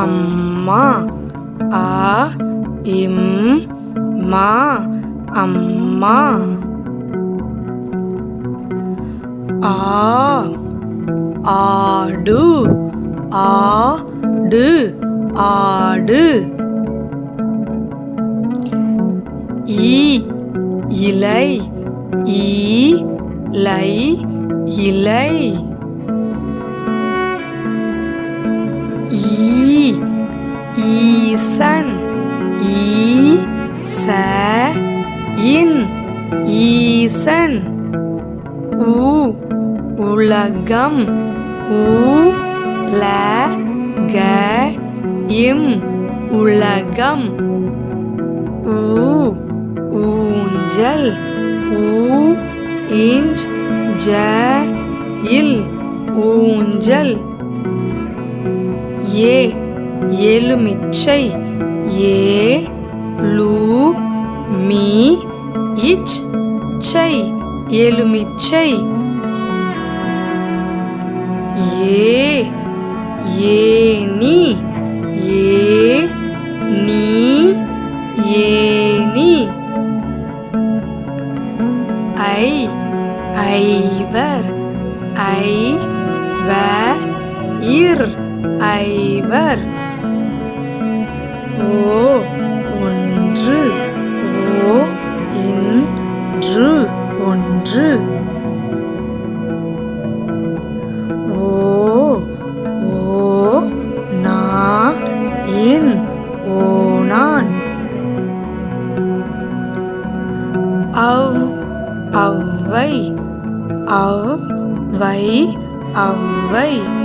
அம்மா. ஆ இம் மா அம்மா. ஆ ஆடு. ஆடு ஆடு. இ இலை. ஈலை இலை. ஈ ஈசன். ஈசன் ஈசன். உ உலகம். உலகம் உலகம். ஊ ஊஞ்சல். ஊஞ்சல் ஊஞ்சல். ஏ எலுமிச்சை. ஏலுமிச்சை எலுமிச்சை. ஏ ஏனி. ஏனி. ஐ ஐவர். ஐவர். ஓ ஒன்று. ஒன்று. ஓ ஓநான். ஒளவை. ஒளவை.